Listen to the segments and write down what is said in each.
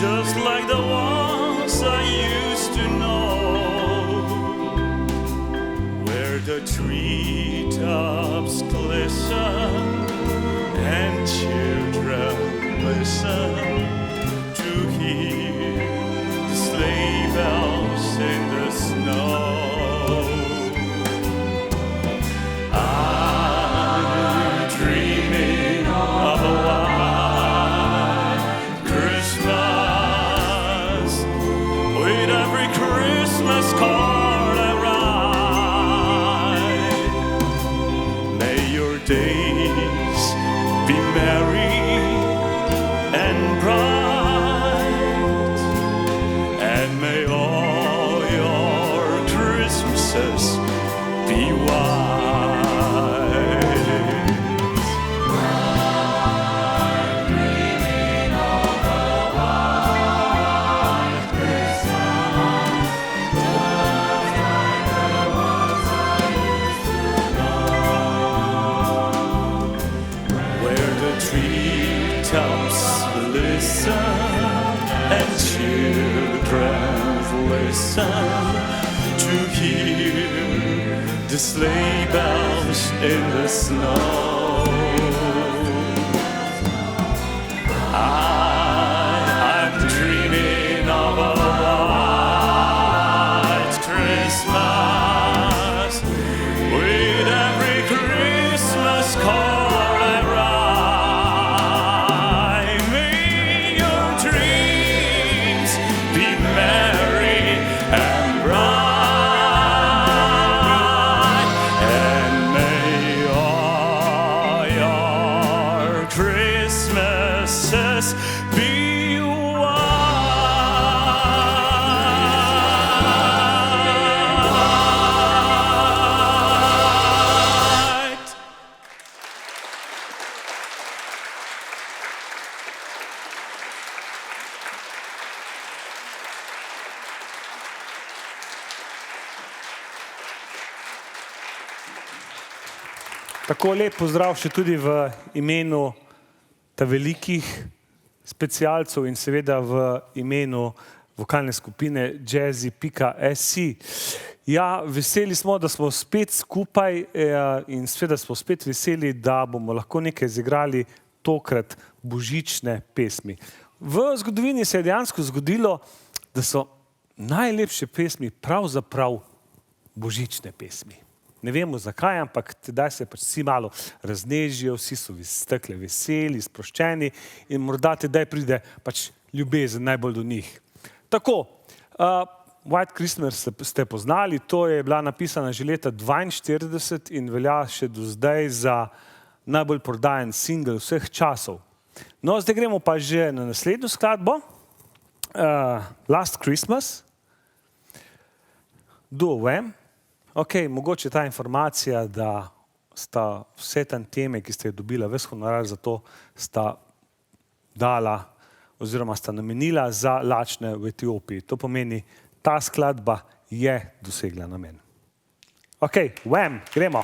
just like the ones I used to know, where the treetops glisten and children listen to hear the sleigh bells in the snow. I'm dreaming of a white Christmas, with every Christmas card I write. May your days be merry and bright, and may all your Christmases be white. Where the treetops listen and children listen to hear the sleigh bells in the snow. I'm dreaming of a white Christmas, with every Christmas card I write. May your dreams be merry and bright, and may all your Christmases be white. Tako lep pozdrav še tudi v imenu ta velikih specialcev in seveda v imenu vokalne skupine Jazzy.si. Ja, veseli smo, da smo spet skupaj in seveda smo spet veseli, da bomo lahko nekaj zigrali tokrat božične pesmi. V zgodovini se je dejansko zgodilo, da so najlepše pesmi pravzaprav božične pesmi. Ne vemo zakaj, ampak tedaj se pač vsi malo raznežijo, vsi so takle veseli, sproščeni in morda tedaj pride pač ljubezen najbolj do njih. Tako, White Christmas ste poznali, to je bila napisana že leta 1942 in velja še do zdaj za najbolj prodajen singel vseh časov. No, zdaj gremo pa že na naslednjo skladbo, Last Christmas, Duo Wham. Ok, mogoče ta informacija, da sta vse teme, ki ste jo dobila, ves honorar za to, sta dala oziroma sta namenila za lačne v Etiopiji. To pomeni, ta skladba je dosegla namen. Ok, Wham, gremo.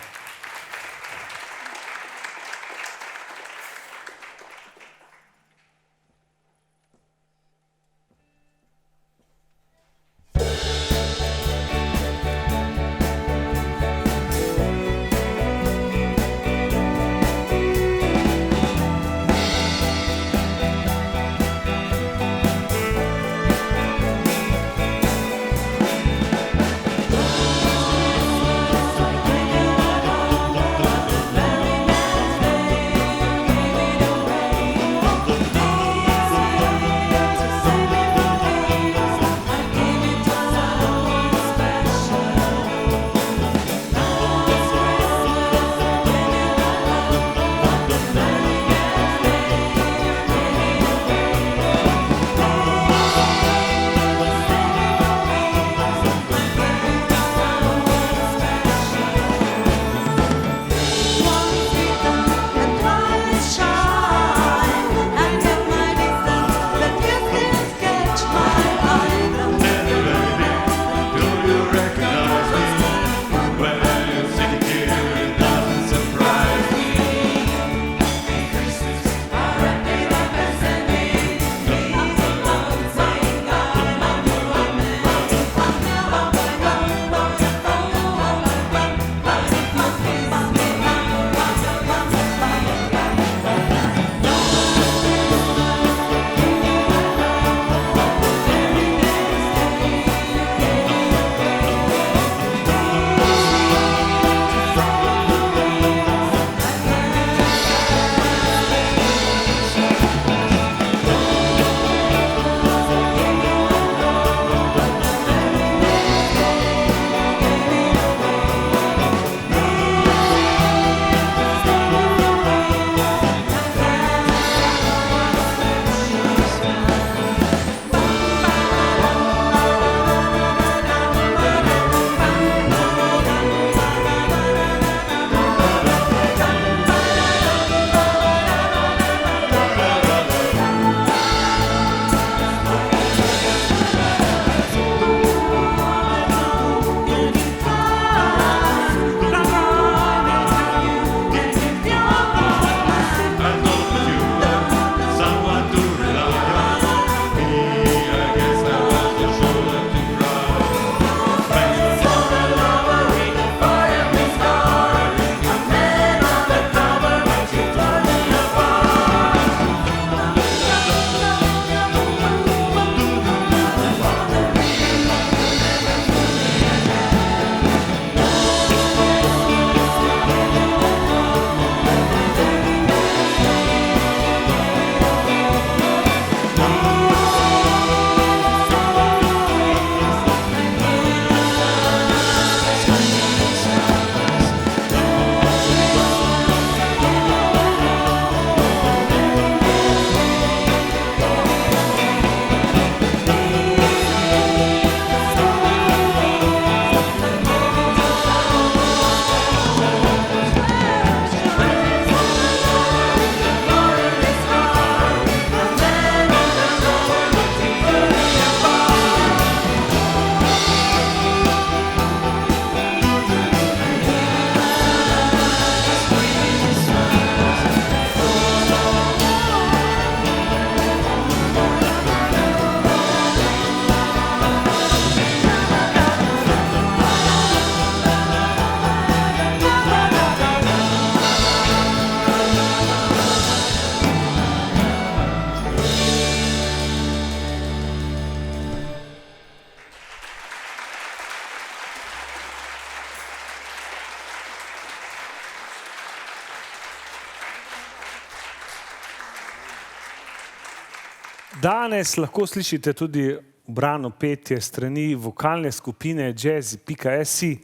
Danes lahko slišite tudi ubrano petje strani vokalne skupine Jazzy.si.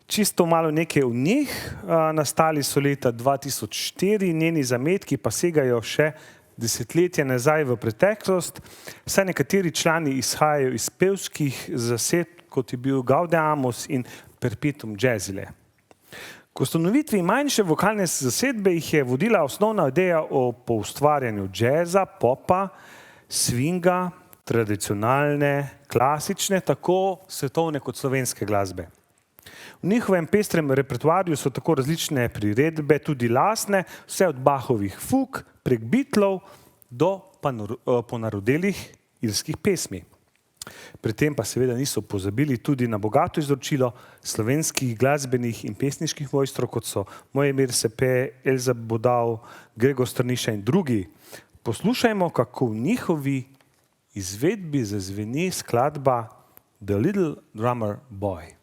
Čisto malo nekaj o njih. Nastali so leta 2004, njeni zametki pa segajo še desetletje nazaj v preteklost. Saj nekateri člani izhajajo iz pevskih zasedb, kot je bil Gaudeamus in Perpetuum Jazzile. K ustanovitvi manjše vokalne zasedbe jih je vodila osnovna ideja o poustvarjanju džeza, popa, swinga, tradicionalne, klasične, tako svetovne kot slovenske glasbe. V njihovem pestrem repertoarju so tako različne priredbe, tudi lastne, vse od Bachovih fug prek Beatlov do ponarodelih irskih pesmi. Pri tem pa seveda niso pozabili tudi na bogato izročilo slovenskih glasbenih in pesniških mojstrov, kot so Mojmir Sepe, Elza Bodal, Gregor Strniša in drugi. Poslušajmo, kako v njihovi izvedbi zazveni skladba The Little Drummer Boy.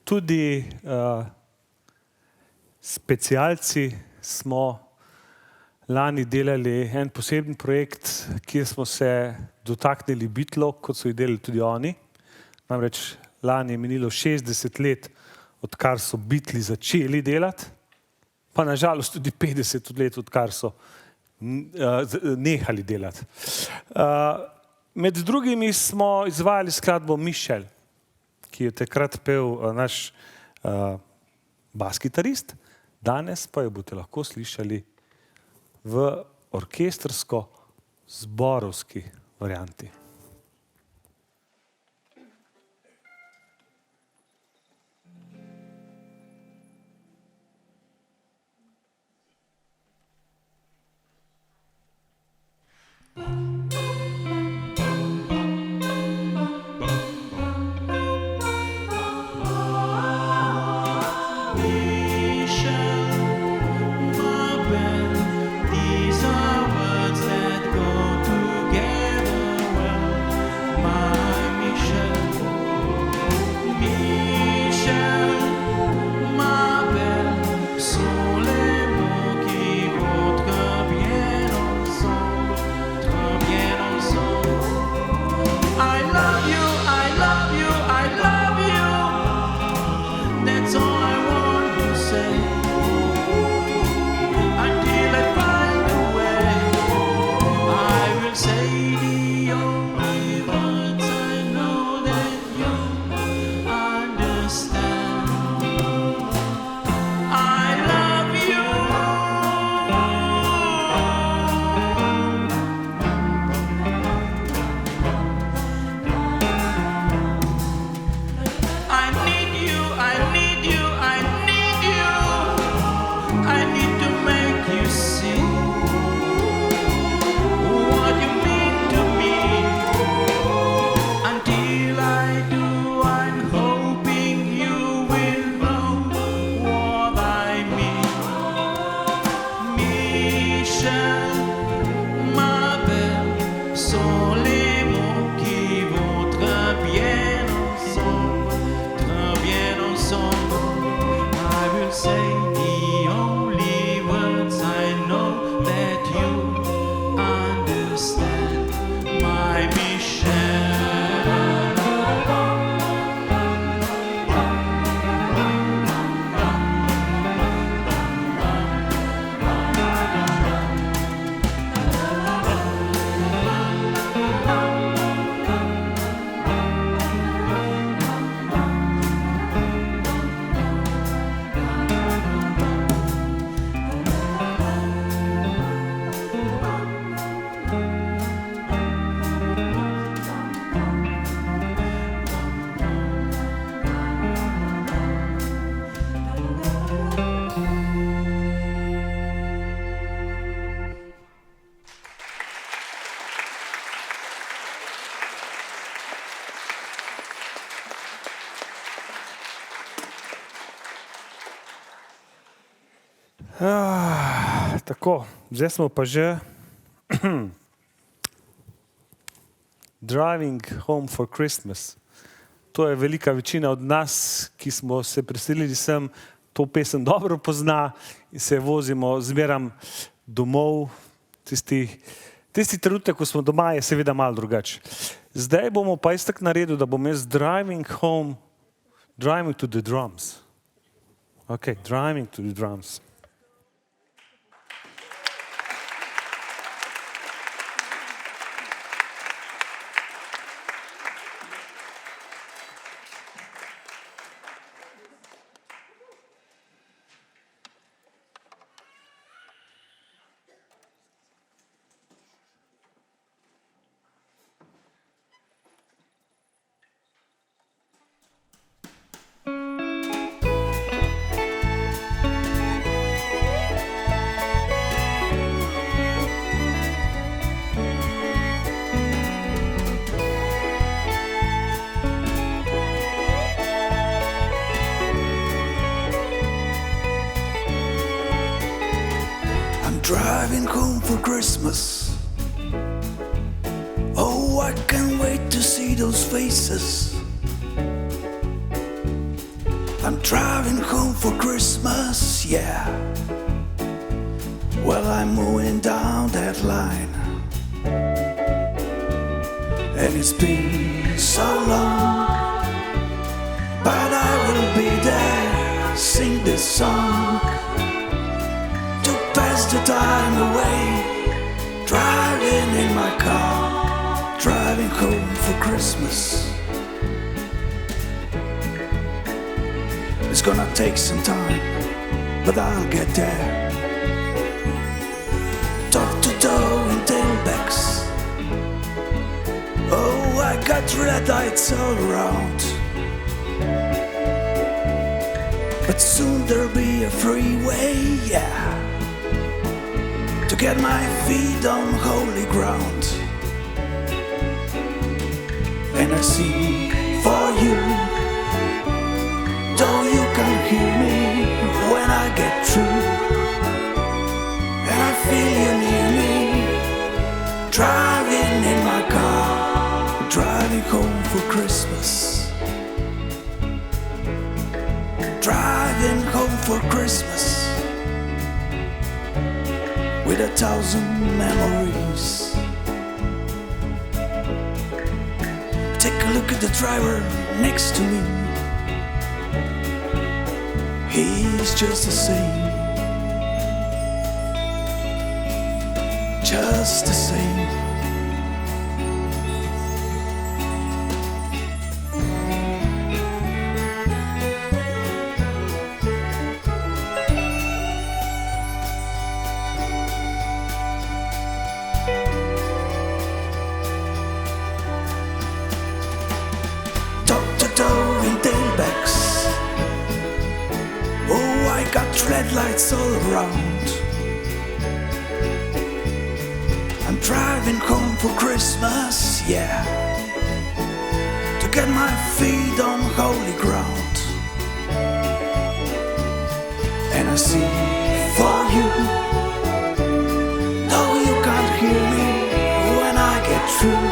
tudi specialci smo lani delali en poseben projekt, kjer smo se dotaknili Beatlov, kot so jih delali tudi oni. Namreč lani je minilo 60 let, odkar so Beatli začeli delati, pa nažalost tudi 50 let, odkar so nehali delati. Med drugimi smo izvajali skladbo Michel, ki je takrat pel naš bas-kitarist, danes pa jo boste lahko slišali v orkestrsko-zborovski varianti. Tako, zdaj smo pa že Driving Home for Christmas. To je velika večina od nas, ki smo se preselili sem, to pesem dobro pozna in se vozimo zmeram domov. Tisti trenutek, ko smo doma, je seveda malo drugače. Zdaj bomo pa jaz tako naredil, da bom jaz driving to the drums. Ok, driving to the drums. Driving home for Christmas. Oh, I can't wait to see those faces. I'm driving home for Christmas, yeah. Well, I'm moving down that line, and it's been so long, but I will be there, sing this song to pass the time away, driving in my car, driving home for Christmas. It's gonna take some time, but I'll get there. Top to toe in tailbacks. Oh, I got red lights all around, but soon there'll be a freeway, yeah, to get my feet on holy ground. And I sing for you, though you can't hear me when I get through, and I feel you near me, driving in my car, driving home for Christmas, driving home for Christmas, with 1,000 memories. Take a look at the driver next to me. He's just the same, just the same. Top to toe in tailbacks. Oh, I got red lights all around. I'm driving home for Christmas, yeah, to get my feet on holy ground. And I sing for you, though you can't hear me when I get through.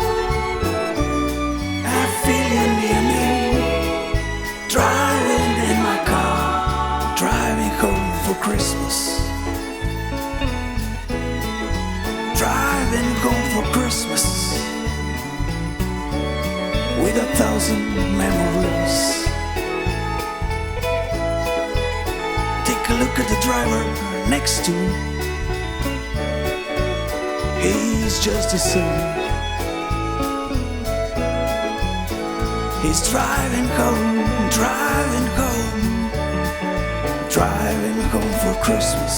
I feel you near me, driving in my car, driving home for Christmas, driving home for Christmas, with 1,000 memories. Take a look at the driver next to me. He's just the same. He's driving home, driving home, driving home for Christmas.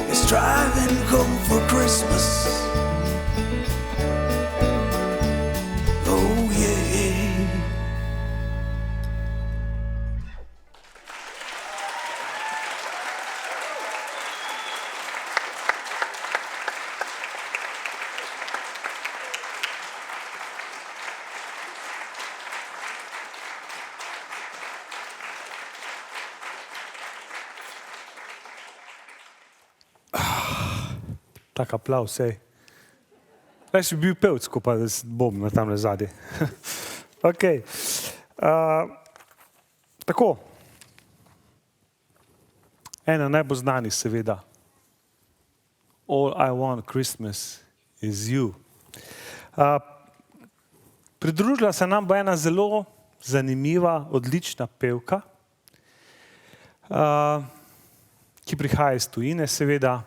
He's driving home for Christmas. Oh yeah. Tak aplaus, sej. Reš bi bil pevc, ko pa bom na tamle zadnji. Ok. Tako. Ena najbolj znanih seveda. All I want Christmas is you. Pridružila se nam bo ena zelo zanimiva, odlična pevka, ki prihaja iz tujine seveda.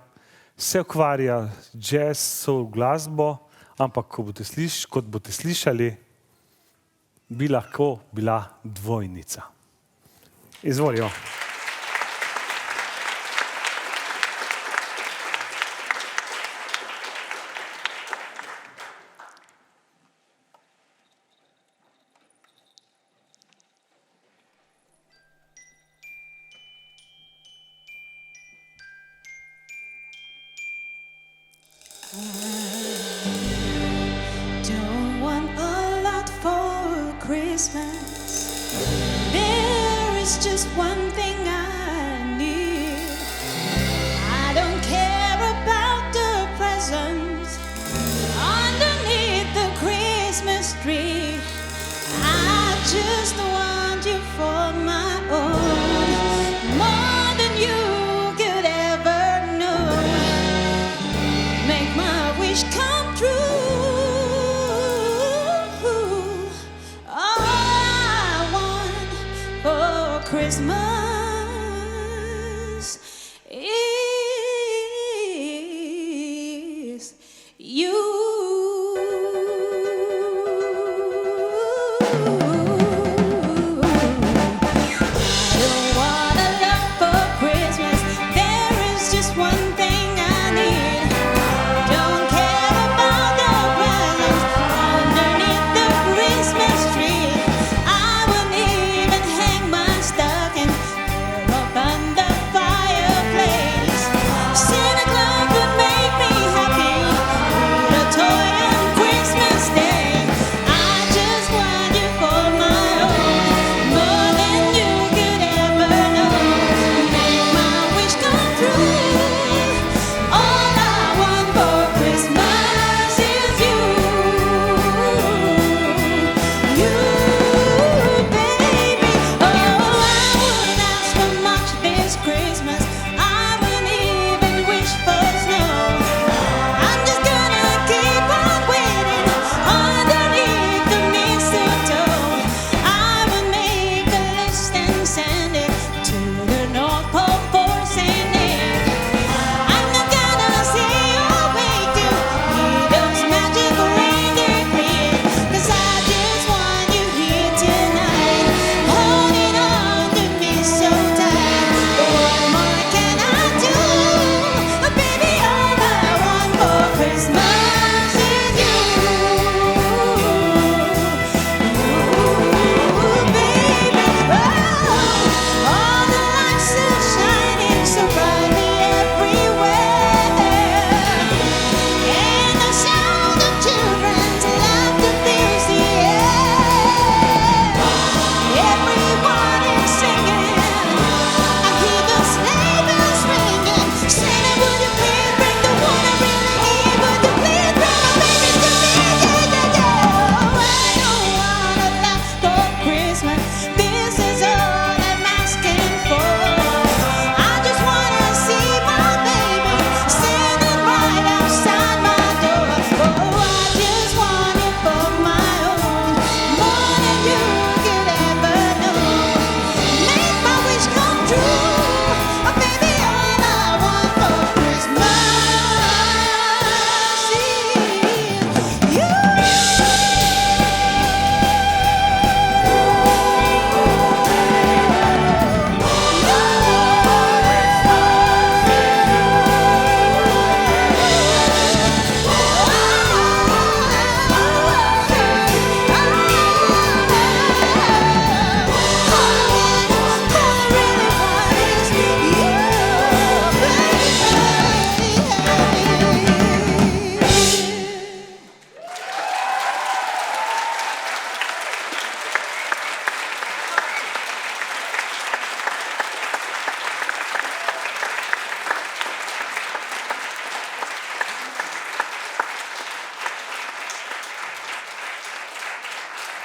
Se ukvarja z jazz, soul glasbo, ampak kot boste slišali, bi lahko bila dvojnica. Izvolijo. Don't want a lot for Christmas. There is just one thing I need. I don't care about the presents underneath the Christmas tree. I just want Christmas is you.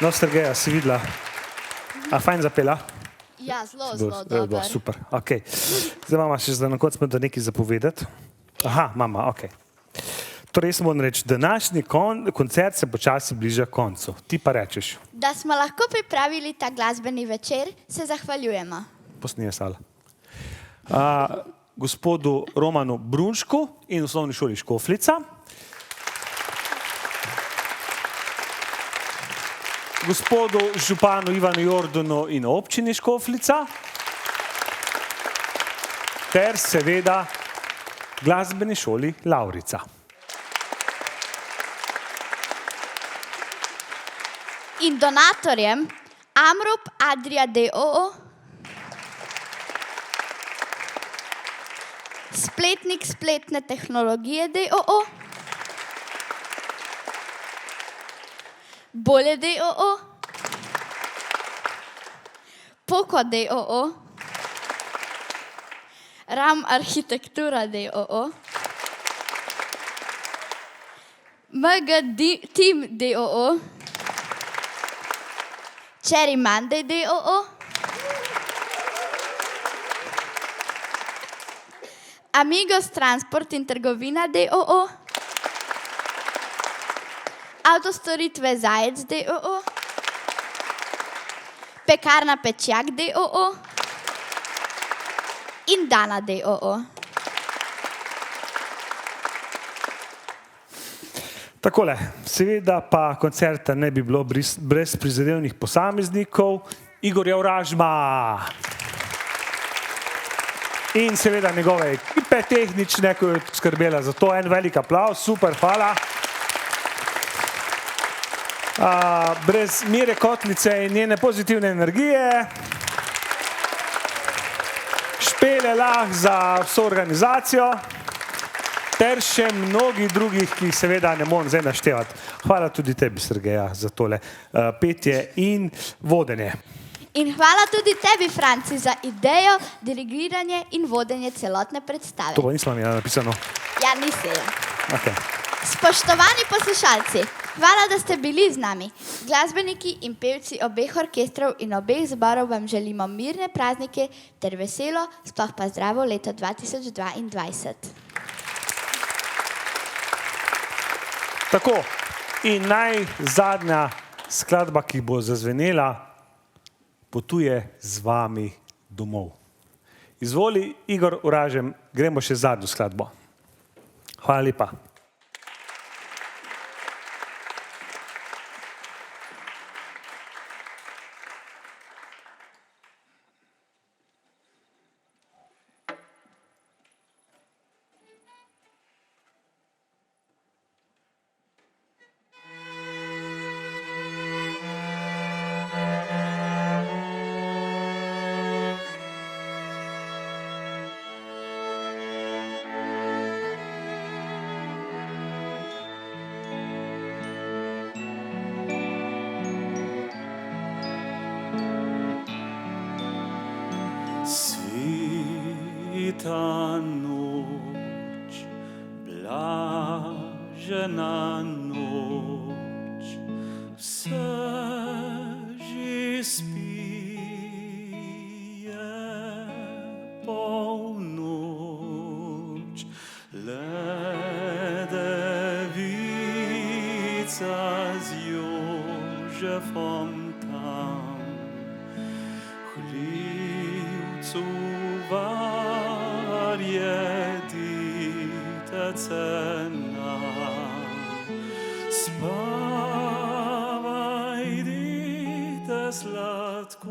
No, Sergeja, si videla? A fajn zapela? Ja, zelo dobro. Super, ok. Zdaj imamo še za na konec da nekaj zapovedati. Aha, mama, ok. Torej, jaz moram reči, današnji koncert se počasi bliža koncu. Ti pa rečeš. Da smo lahko pripravili ta glasbeni večer, se zahvaljujemo. Posnije Sala. Gospodu Romanu Brunšku in osnovni šoli Škofljica. Gospodu županu Ivanu Jordanu in občini Škofljica. Ter seveda glasbeni šoli Lavrica. In donatorjem Amrup Adria d.o.o., Spletnik spletne tehnologije d.o.o., Bolje d.o.o., Poko d.o.o., Ram arhitektura d.o.o., MG Team d.o.o., Cherry Monday d.o.o., Amigos Transport in trgovina d.o.o., Avtostoritve Zajec d.o.o., Pekarna Pečjak d.o.o., in Dana DOO. Takole, seveda pa koncerta ne bi bilo brez prizadevnih posameznikov. Igorja Vražma in seveda njegove ekipe tehnične, ko je skrbela za to. En velik aplavz, super, hvala. Brez Mire Kotlice in njene pozitivne energije. Špele Lah za vso organizacijo. Ter še mnogi drugih, ki seveda ne morem zdaj naštevati. Hvala tudi tebi, Sergeja, za tole petje in vodenje. In hvala tudi tebi, Franci, za idejo, dirigiranje in vodenje celotne predstave. To pa nismo imela napisano. Ja, nisi. Okay. Spoštovani poslušalci, hvala, da ste bili z nami. Glasbeniki in pevci obeh orkestrov in obeh zborov vam želimo mirne praznike ter veselo, sploh pa zdravo leto 2022. Tako, in najzadnja skladba, ki bo zazvenela, potuje z vami domov. Izvoli, Igor Uražem, gremo še zadnjo skladbo. Hvala lepa. Svita noč, blažena noč, vse že spije polnoč, le devica z Jožefom tam, hlivcu varjeditece nam. Spavaj, dite sladko,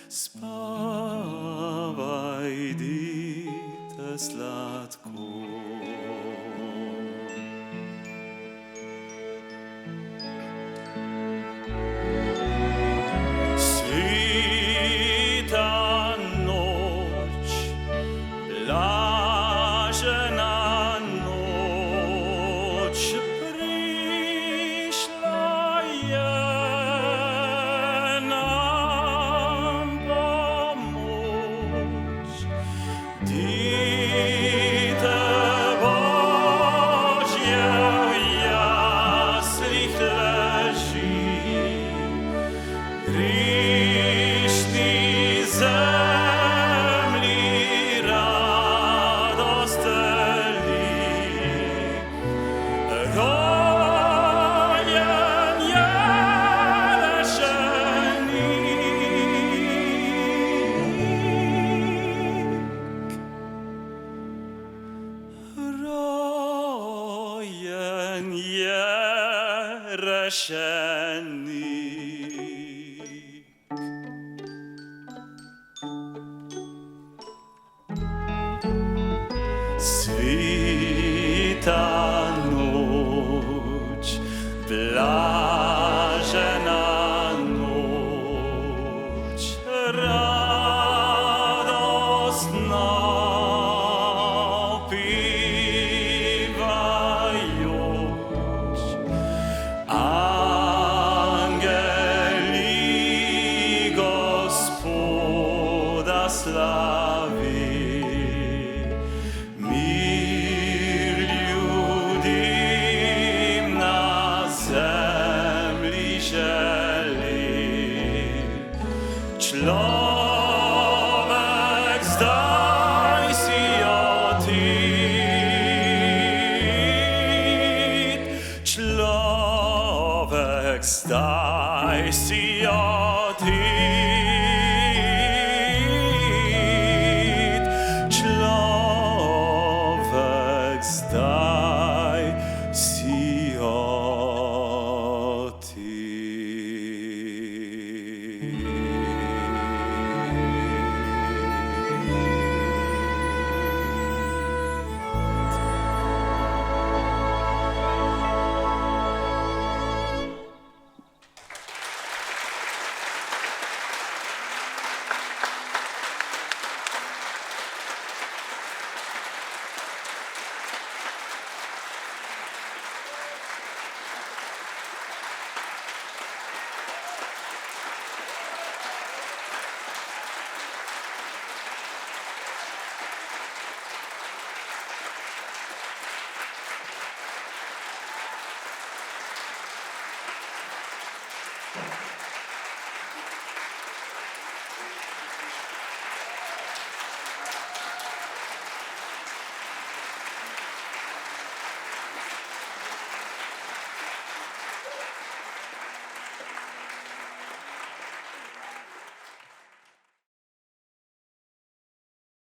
spavaj, dite sladko. Svita noč, blažena noč, radostna opivajoč, angeli Gospoda slavi. Človek, zdaj si otit, človek, zdaj si otit. me.